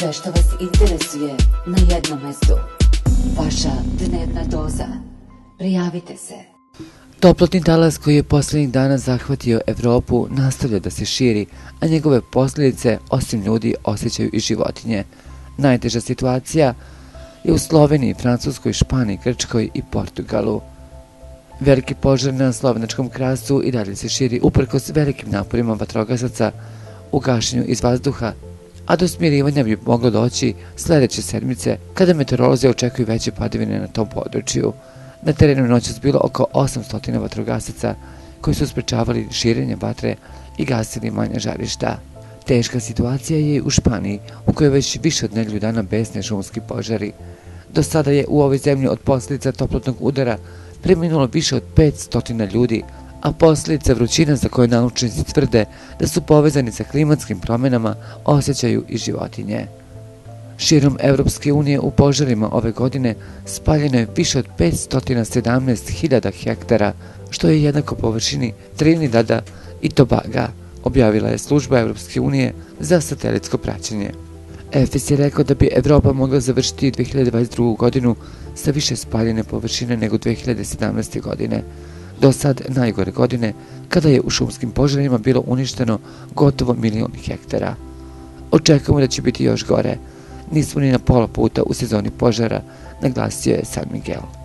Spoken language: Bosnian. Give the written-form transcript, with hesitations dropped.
Sve što vas interesuje na jednom mestu. Vaša dnevna doza. Prijavite se. Toplotni talas koji je posljednjih dana zahvatio Evropu nastavlja da se širi, a njegove posljedice, osim ljudi, osjećaju i životinje. Najteža situacija je u Sloveniji, Francuskoj, Španiji, Grčkoj i Portugalu. Veliki požar na slovenačkom krasu i dalje se širi uprkos velikim naporima vatrogasaca u gašenju iz vazduha, a do smirivanja bi moglo doći sljedeće sedmice kada meteorolozi očekuju veće padavine na tom području. Na terenu noćas bilo oko 800 vatrogasaca koji su sprečavali širenje vatre i gasili manja žarišta. Teška situacija je i u Španiji, u kojoj već više od nedelju dana besne šumski požari. Do sada je u ovoj zemlji od posljedica toplotnog udara preminulo više od 500 ljudi, a posljedica vrućina za koje naučnici tvrde da su povezani sa klimatskim promjenama osjećaju i životinje. Širom Evropske unije u požarima ove godine spaljeno je više od 517.000 hektara, što je jednako površini Trinidada i Tobaga, objavila je služba Evropske unije za satelitsko praćenje. EFES je rekao da bi Evropa mogla završiti 2022. godinu sa više spaljene površine nego 2017. godine. Do sad najgore godine, kada je u šumskim požarima bilo uništeno gotovo 1.000.000 hektara. Očekujemo da će biti još gore. Nismo ni na pola puta u sezoni požara, naglasio je San Miguel.